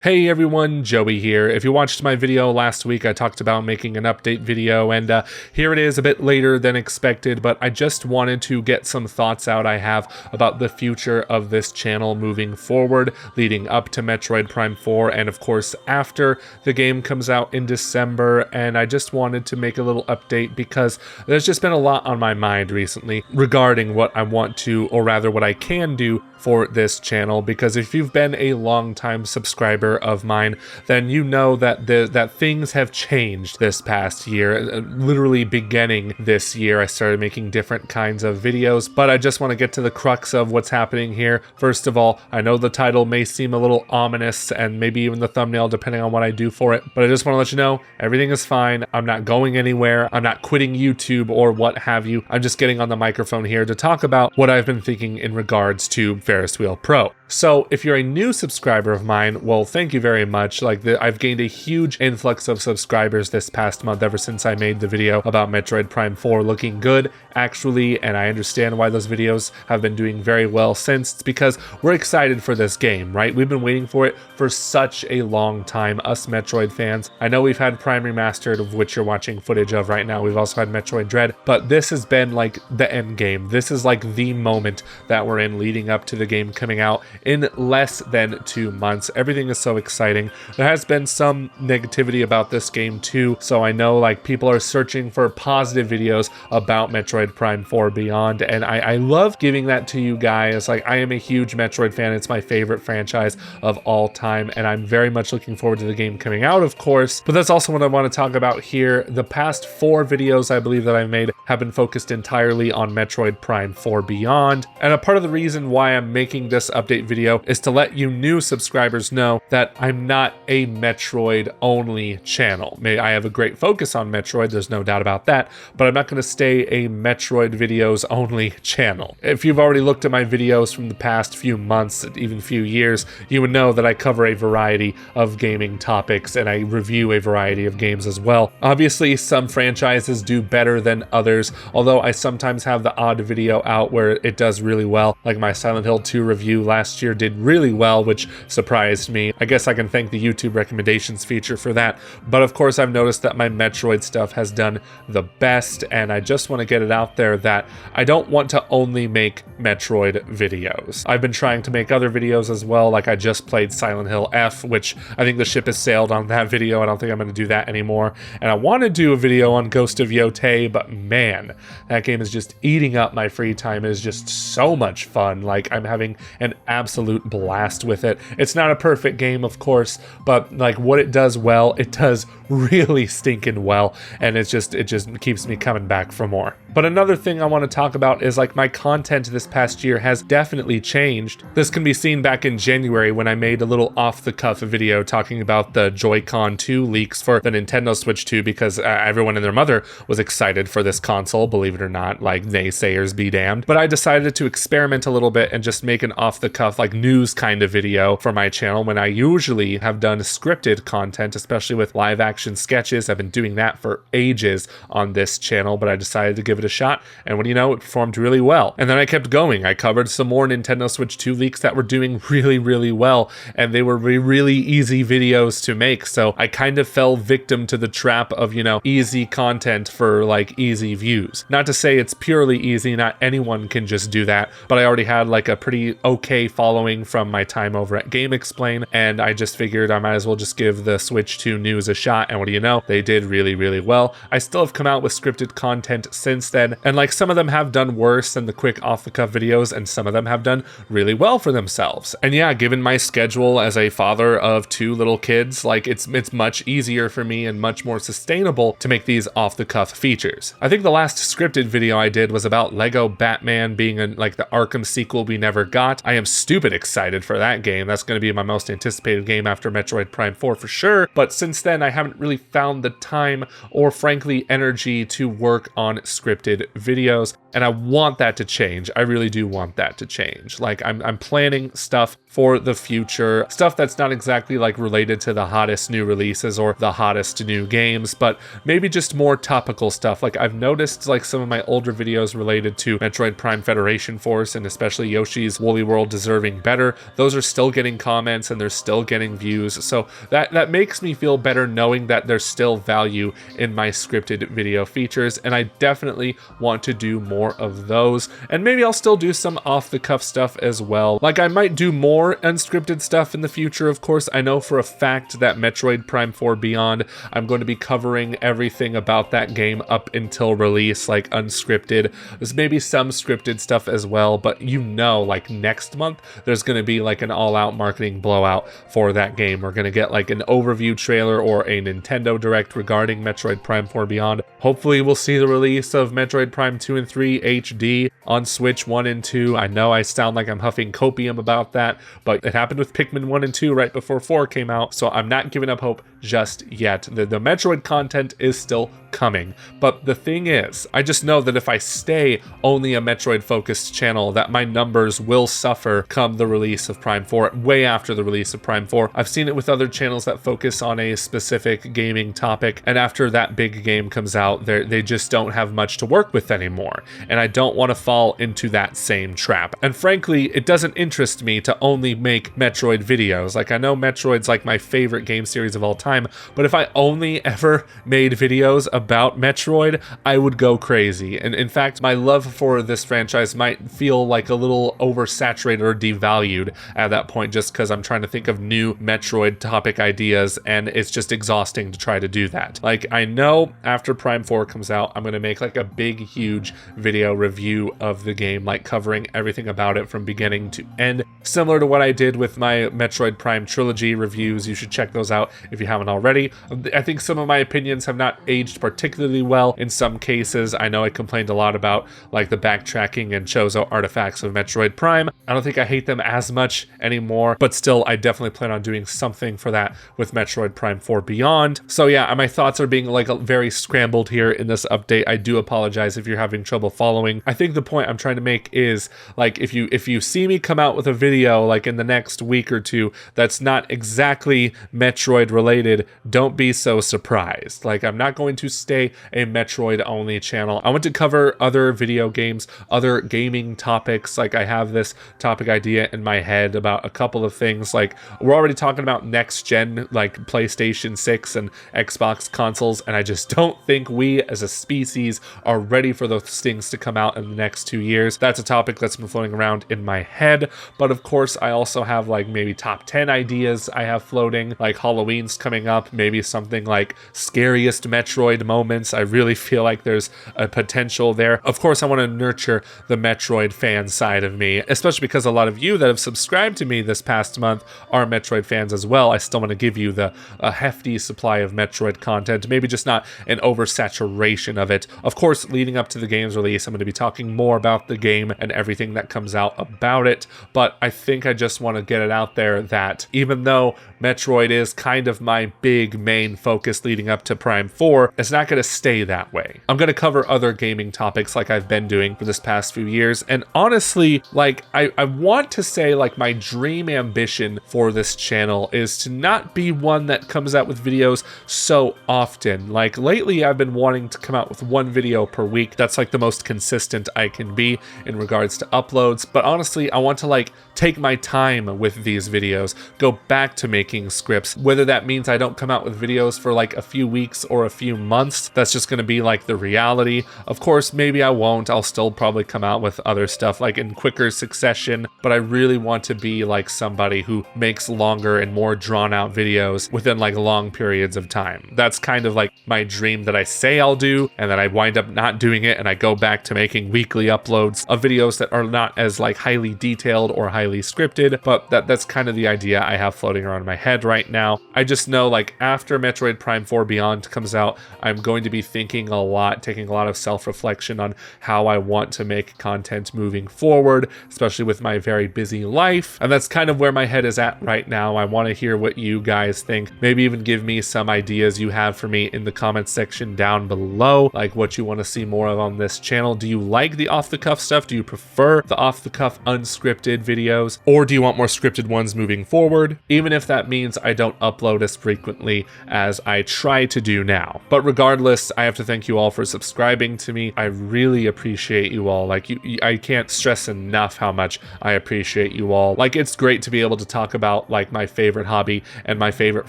Hey everyone, Joey here. If you watched my video last week, I talked about making an update video, and here it is a bit later than expected, but I just wanted to get some thoughts out I have about the future of this channel moving forward, leading up to Metroid Prime 4, and of course after the game comes out in December, and I just wanted to make a little update because there's just been a lot on my mind recently regarding what I want to, or rather what I can do for this channel, because if you've been a long-time subscriber of mine, then you know that that things have changed this past year. Literally beginning this year, I started making different kinds of videos, but I just want to get to the crux of what's happening here. First of all, I know the title may seem a little ominous, and maybe even the thumbnail, depending on what I do for it, but I just want to let you know, everything is fine. I'm not going anywhere. I'm not quitting YouTube or what have you. I'm just getting on the microphone here to talk about what I've been thinking in regards to FerrisWheelPro. So if you're a new subscriber of mine, well, thank you very much. I've gained a huge influx of subscribers this past month ever since I made the video about Metroid Prime 4 looking good, actually, and I understand why those videos have been doing very well since. It's because we're excited for this game, right? We've been waiting for it for such a long time, us Metroid fans. I know we've had Prime Remastered, of which you're watching footage of right now. We've also had Metroid Dread, but this has been like the end game. This is like the moment that we're in leading up to the game coming out in less than 2 months. Everything is so exciting. There has been some negativity about this game too, so I know like people are searching for positive videos about Metroid Prime 4 Beyond, and I love giving that to you guys. Like, I am a huge Metroid fan. It's my favorite franchise of all time, and I'm very much looking forward to the game coming out, of course, but that's also what I want to talk about here. The past 4 videos I believe that I've made have been focused entirely on Metroid Prime 4 Beyond, and a part of the reason why I'm making this update video is to let you new subscribers know that I'm not a Metroid only channel. I have a great focus on Metroid, there's no doubt about that, but I'm not going to stay a Metroid videos only channel. If you've already looked at my videos from the past few months, even few years, you would know that I cover a variety of gaming topics and I review a variety of games as well. Obviously, some franchises do better than others, although I sometimes have the odd video out where it does really well, like my Silent Hill 2 review last year did really well, which surprised me. I guess I can thank the YouTube recommendations feature for that, but of course I've noticed that my Metroid stuff has done the best, and I just want to get it out there that I don't want to only make Metroid videos. I've been trying to make other videos as well, like I just played Silent Hill F, which I think the ship has sailed on that video. I don't think I'm going to do that anymore, and I want to do a video on Ghost of Yotei, but man, that game is just eating up my free time. It is just so much fun. Like, I'm having an absolute blast with it. It's not a perfect game, of course, but like what it does well, it does really stinking well, and it just keeps me coming back for more. But another thing I want to talk about is like my content this past year has definitely changed. This can be seen back in January when I made a little off-the-cuff video talking about the Joy-Con 2 leaks for the Nintendo Switch 2, because everyone and their mother was excited for this console, believe it or not, like naysayers be damned. But I decided to experiment a little bit and just make an off-the-cuff like news kind of video for my channel when I usually have done scripted content, especially with live action sketches. I've been doing that for ages on this channel, but I decided to give it a shot, and what do you know, it performed really well. And then I kept going. I covered some more Nintendo Switch 2 leaks that were doing really well, and they were really easy videos to make, so I kind of fell victim to the trap of, you know, easy content for like easy views. Not to say it's purely easy, not anyone can just do that, but I already had like a pretty okay following from my time over at Game Explain, and I just figured I might as well just give the Switch 2 news a shot, and what do you know, they did really well. I still have come out with scripted content since then, and like some of them have done worse than the quick off-the-cuff videos, and some of them have done really well for themselves. And yeah, given my schedule as a father of 2 little kids, like it's much easier for me and much more sustainable to make these off-the-cuff features. I think the last scripted video I did was about Lego Batman being like the Arkham sequel we never got. I am stupid excited for that game. That's going to be my most anticipated game after Metroid Prime 4 for sure, but since then I haven't really found the time or frankly energy to work on scripted videos, and I want that to change. I really do want that to change. Like, I'm planning stuff for the future, stuff that's not exactly like related to the hottest new releases or the hottest new games, but maybe just more topical stuff. Like, I've noticed noticed like some of my older videos related to Metroid Prime Federation Force and especially Yoshi's Woolly World Deserving Better, those are still getting comments and they're still getting views. So that makes me feel better knowing that there's still value in my scripted video features, and I definitely want to do more of those. And maybe I'll still do some off-the-cuff stuff as well. Like, I might do more unscripted stuff in the future, of course. I know for a fact that Metroid Prime 4 Beyond, I'm going to be covering everything about that game up until release, like unscripted. There's maybe some scripted stuff as well, but you know, like next month, there's going to be like an all-out marketing blowout for that game. We're going to get like an overview trailer or a Nintendo Direct regarding Metroid Prime 4 Beyond. Hopefully we'll see the release of Metroid Prime 2 and 3 HD on Switch 1 and 2. I know I sound like I'm huffing copium about that, but it happened with Pikmin 1 and 2 right before 4 came out, so I'm not giving up hope just yet. The Metroid content is still coming, but the thing is, I just know that if I stay only a Metroid focused channel, that my numbers will suffer come the release of Prime 4, way after the release of Prime 4. I've seen it with other channels that focus on a specific gaming topic, and after that big game comes out, they just don't have much to work with anymore, and I don't want to fall into that same trap. And frankly, it doesn't interest me to only make Metroid videos. Like, I know Metroid's like my favorite game series of all time, but if I only ever made videos about Metroid, I would go crazy. And in fact, my love for this franchise might feel like a little oversaturated or devalued at that point, just because I'm trying to think of new Metroid topic ideas, and it's just exhausting to try to do that. Like, I know after Prime 4 comes out, I'm going to make like a big, huge video review of the game, like covering everything about it from beginning to end, similar to what I did with my Metroid Prime Trilogy reviews. You should check those out if you haven't already. I think some of my opinions have not aged particularly well in some cases. I know I complained a lot about like the backtracking and Chozo artifacts of Metroid Prime. I don't think I hate them as much anymore, but still, I definitely plan on doing something for that with Metroid Prime 4 Beyond. So yeah, my thoughts are being like very scrambled here in this update. I do apologize if you're having trouble following. I think the point I'm trying to make is, like, if you see me come out with a video like in the next week or two that's not exactly Metroid related, don't be so surprised. Like, I'm not going to stay a Metroid only channel. I want to cover other video games, other gaming topics. Like, I have this topic idea in my head about a couple of things. Like, we're already talking about next gen, like PlayStation 6 and Xbox consoles, and I just don't think we as a species are ready for those things to come out in the next 2 years. That's a topic that's been floating around in my head, but of course I also have like maybe top 10 ideas I have floating, like Halloween's coming up, maybe something like scariest Metroid moments. I really feel like there's a potential there. Of course, I want to nurture the Metroid fan side of me, especially because a lot of you that have subscribed to me this past month are Metroid fans as well. I still want to give you a hefty supply of Metroid content, maybe just not an oversaturation of it. Of course, leading up to the game's release, I'm going to be talking more about the game and everything that comes out about it, but I think I just want to get it out there that even though Metroid is kind of my big main focus leading up to Prime 4, it's not going to stay that way. I'm going to cover other gaming topics like I've been doing for this past few years, and honestly, like, I want to say like my dream ambition for this channel is to not be one that comes out with videos so often. Like, lately I've been wanting to come out with one video per week. That's like the most consistent I can be in regards to uploads, but honestly, I want to like take my time with these videos, go back to making scripts, whether that means I don't come out with videos for like a few weeks or a few months. That's just going to be like the reality. Of course, maybe I won't. I'll still probably come out with other stuff like in quicker succession, but I really want to be like somebody who makes longer and more drawn out videos within like long periods of time. That's kind of like my dream that I say I'll do, and then I wind up not doing it, and I go back to making weekly uploads of videos that are not as like highly detailed or highly scripted, but that's kind of the idea I have floating around in my head right now. I just know like after Metroid Prime 4 Beyond comes out, I'm going to be thinking a lot, taking a lot of self-reflection on how I want to make content moving forward, especially with my very busy life, and that's kind of where my head is at right now. I want to hear what you guys think. Maybe even give me some ideas you have for me in the comments section down below, like what you want to see more of on this channel. Do you like the off-the-cuff stuff? Do you prefer the off-the-cuff unscripted videos, or do you want more scripted ones moving forward? Even if that means I don't upload as frequently as I try to do now. But regardless, I have to thank you all for subscribing to me. I really appreciate you all. Like, I can't stress enough how much I appreciate you all. Like, it's great to be able to talk about like my favorite hobby and my favorite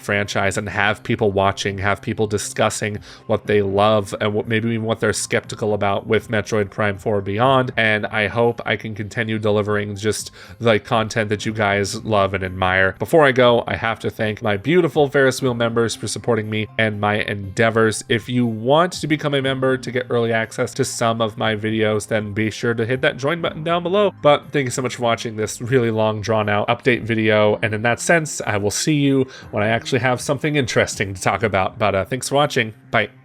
franchise and have people watching, have people discussing what they love and what maybe even what they're skeptical about with Metroid Prime 4 Beyond. And I hope I can continue delivering just the content that you guys love and admire. Before I go, I have to thank my beautiful Ferris Wheel members for supporting me and my endeavors. If you want to become a member to get early access to some of my videos, then be sure to hit that join button down below. But thank you so much for watching this really long drawn out update video. And in that sense, I will see you when I actually have something interesting to talk about. But thanks for watching. Bye.